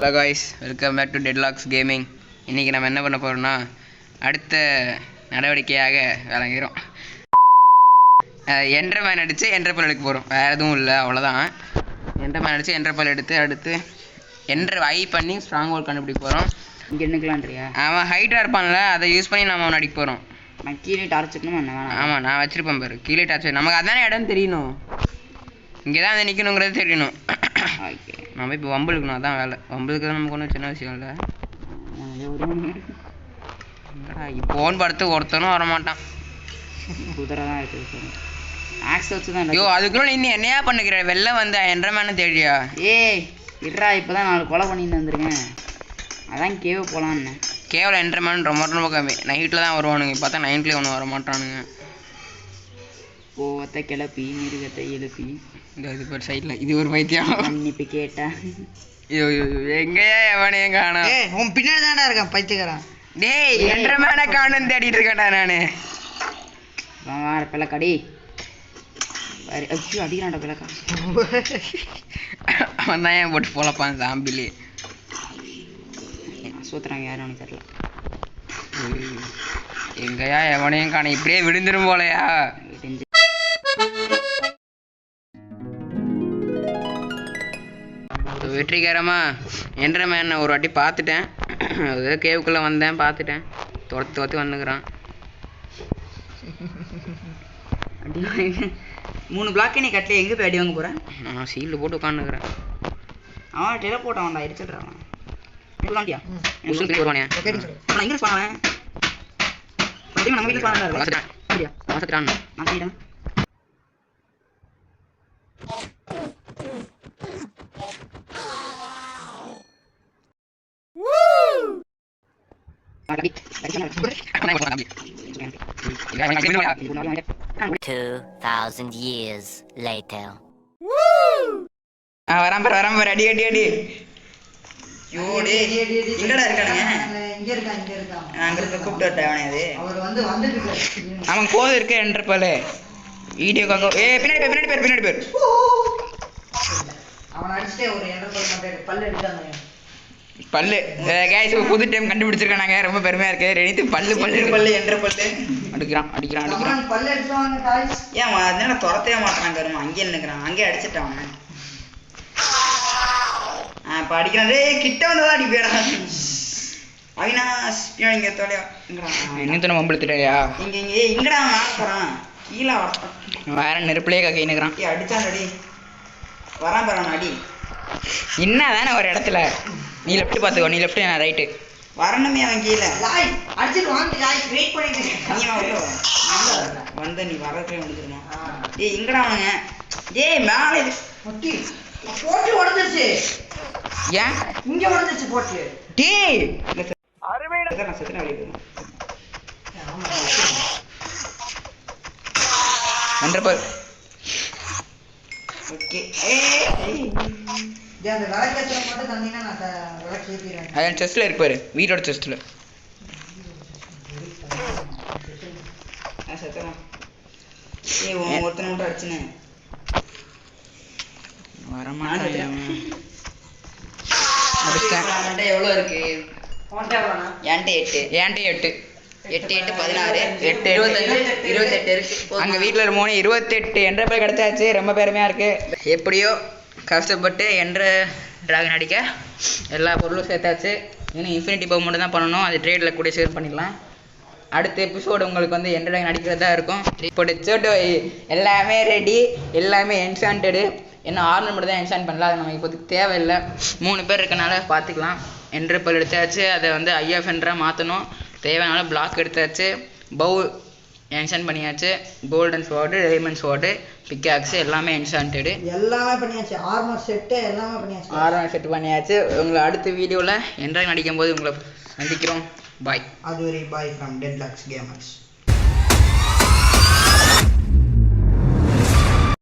Hello guys, welcome back to Deadlocks gaming. இன்றைக்கி நம்ம என்ன பண்ண போகிறோம்னா, அடுத்த நடவடிக்கையாக விளங்கிறோம். என்ட்ர மேன் அடித்து என்ட்ரப்பல் எடுக்க போகிறோம். வேறு எதுவும் இல்லை, அவ்வளோதான். என்ட்ர மேன் அடித்து என்ட்ரப்பல் எடுத்து அடுத்து ஐ பண்ணி ஸ்ட்ராங் ஹோல்ட் கண்டுபிடிக்க போகிறோம். இங்கே என்னக்கலான்றியா? அவன் ஹைட்டாக இருப்பான்ல, அதை யூஸ் பண்ணி நம்ம அவன் அடிக்க போகிறோம். நான் கீழே டார்ச் வைக்கணுமா என்ன? ஆமாம், நான் வச்சுருப்பேன் பாரு, கீழே டார்ச். நமக்கு அதானே இடம் தெரியணும், இங்கே தான் அதை நிற்கணுங்கிறது தெரியணும். ஓகே, நம்ம இப்போ வம்புலுக்கணும், அதான் வேலை. வம்புலுக்கு தான் நமக்கு ஒன்றும் சின்ன விஷயம் இல்லை. ஃபோன் படுத்து ஒருத்தனும் வரமாட்டான். குதிரை தான் இருக்குது, ஆக்ஸ் வச்சு தான். ஐயோ, அதுக்குள்ள நீ என்னையா பண்ணுகிற? வெளில வந்து என்ட்ரமேனு தேடியா? ஏய் இருடா, இப்போ தான் 4 கொலை பண்ணிட்டு வந்திருக்கேன். அதான் கேவ் போகலான்னு. கேவலம் என்ட்ரமேன் ரொம்ப கம்மி. நைட்டில் தான் வருவானுங்க. பார்த்தா நைட்லேயே ஒன்றும் வர மாட்டானுங்க. போவத்தை கிளப்பி மிருகத்தை எழுப்பி இந்த இது பேர் சைடில் இது ஒரு வைத்தியம். இப்போ கேட்டா ஐயோ எங்கேயா எவனையும் காணோம். உன் பின்னாடி தானே இருக்கான் பைத்தியக்காரன். டேய், என்ட்ரமேனை காணுன்னு தேடிட்டு இருக்கேன்டா நான். வேறு பிள்ளைக்காடி அச்சு அடிக்கிறான்டா பிள்ளைக்கா. அவன் தான் ஏன் போட்டு போலப்பான் சாம்பிலி. சூத்துறாங்க, யாரும் அவனுக்கு தெரியல. எங்கயா எவனையும் காணோம். இப்படியே விழுந்துரும் போலையா? வெற்றிகரமாக என்ட்ரமேனை ஒரு வாட்டி பார்த்துட்டேன். அது கேவுக்குள்ளே வந்தேன், பார்த்துட்டேன். துரத்து வந்துக்கிறான். 3 பிளாக்கே நீ கட்டல, எங்கே போய் அடி வாங்க போகிறேன்? நான் சீலில் போட்டு உட்காந்துக்கிறேன். அவன் டெல போட்டான்டா, அடிச்சிட்றான். வருவானே நான் இங்கே சொன்னேன். நம்ம வீட்டில் பார்த்துட்டான். நான் சொல்லிட்டேன். years later. வரான் பாரு, அடி அடி அடி. எங்கடா இருக்கானுங்க? இங்க இருக்கான். அங்க இருக்க கூப்பிட்டு வரட்டா அவனே? அது அவர் வந்துட்டு அவன் கோது இருக்க என்ட்ரப்பல் வீடியோ காக்கோ. பின்னாடி பேர் அவன் அடிச்சுட்டே ஒரு என்ட்ரப்பல் மட்டும் பல்லு எடுத்தாங்க. பல்லு கேஸ் புது டைம் கண்டுபிடிச்சிருக்கானாங்க, ரொம்ப பெருமையா இருக்கு. ரெனித்து பல்லு என்ட்ரப்பல் அடிக்கிறான். பல்லு எடுத்துவாங்க காய்ஸ். ஏன் அதனால துரத்தவே மாட்டான் கருமா? அங்கேயே நினைக்கிறான், அங்கேயே அடிச்சிட்டான். இப்போ அடிக்கிறான். கிட்ட வந்ததான் அடிப்பேடா. அவினாஷ் இங்க தொலையா இன்னும் மம்பளுத்துடையா? இங்க இங்கடா போறான், கீழே வரட்டான். வேற நெருப்புலேயே கைனுக்குறான். அடிச்சான் அடி வரான் பாரு அடி. என்ன தானே ஒரு இடத்துல நீ லெஃப்ட் பார்த்துக்கோ, நீ லெஃப்ட் நான் ரைட்டு வரணுமே. அவன் கீழே அடிச்சுட்டு வாங்க, வெயிட் பண்ணிட்டு வந்து நீ வரவே முடிஞ்சிருமா? ஏய் எங்கடா அவனுங்க? ஏய் மேலே போட்டு உடஞ்சிருச்சு. ஏன் இங்க உடஞ்சிருச்சு போட்டு? டேய் நான் செத்துன வெளியே போயிடும். ஓகே, அந்த விளக்கேற்ற மட்டும் தந்தீங்கன்னா நான் விளக்கு ஏற்றிடுறேன். அதான் செஸ்டில் இருப்பாரு, வீட்டோட செஸ்டில். செத்துறான். ஒருத்தனை மட்டும் அடிச்சுன்னு வரமாட்டேன். எவ்வளோ இருக்கு? என்கிட்ட 8 16 28 இருக்கு. அங்கே வீட்டில் ஒரு 28 என்ட்ரப்பல் கிடைச்சாச்சு. ரொம்ப பெருமையாக இருக்கு. எப்படியோ கஷ்டப்பட்டு டிராகன் அடிக்க எல்லா பொருளும் சேர்த்தாச்சு. இன்னும் இன்ஃபினிட்டி பவர் மட்டும் தான் பண்ணணும். அது ட்ரேடில் கூட ஷேர் பண்ணிடலாம். அடுத்த எபிசோடு உங்களுக்கு வந்து டிராகன் அடிக்கிறதா இருக்கும். இப்போ டிச்சோட்டு எல்லாமே ரெடி, எல்லாமே என்சாண்டடு. என்ன ஆர்னர் மட்டும் தான் என்சாண்ட் பண்ணல, அது நமக்கு இப்போதைக்கு தேவையில்லை. 3 பேர் இருக்கனால பார்த்துக்கலாம். என்ட்ரப்பல் எடுத்தாச்சு, அதை வந்து ஐஎஃப்என்றாக மாற்றணும். தேவையான பிளாக் எடுத்தாச்சு. பவுல் என்சாண்ட் பண்ணியாச்சு. Golden sword, diamond sword, pickaxe எல்லாமே என்சாண்டடு. எல்லாமே பண்ணியாச்சு. ஆர்மர் செட்டு எல்லாமே பண்ணியாச்சு. ஆர்மர் செட் பண்ணியாச்சு. உங்களை அடுத்த வீடியோவில் என்ட்ராய் நடிக்கும் போது உங்களை சந்திக்கிறோம். பாய். அது ஒரு பாய் ஃப்ரம் டெட்லாக்ஸ் கேமர்ஸ்.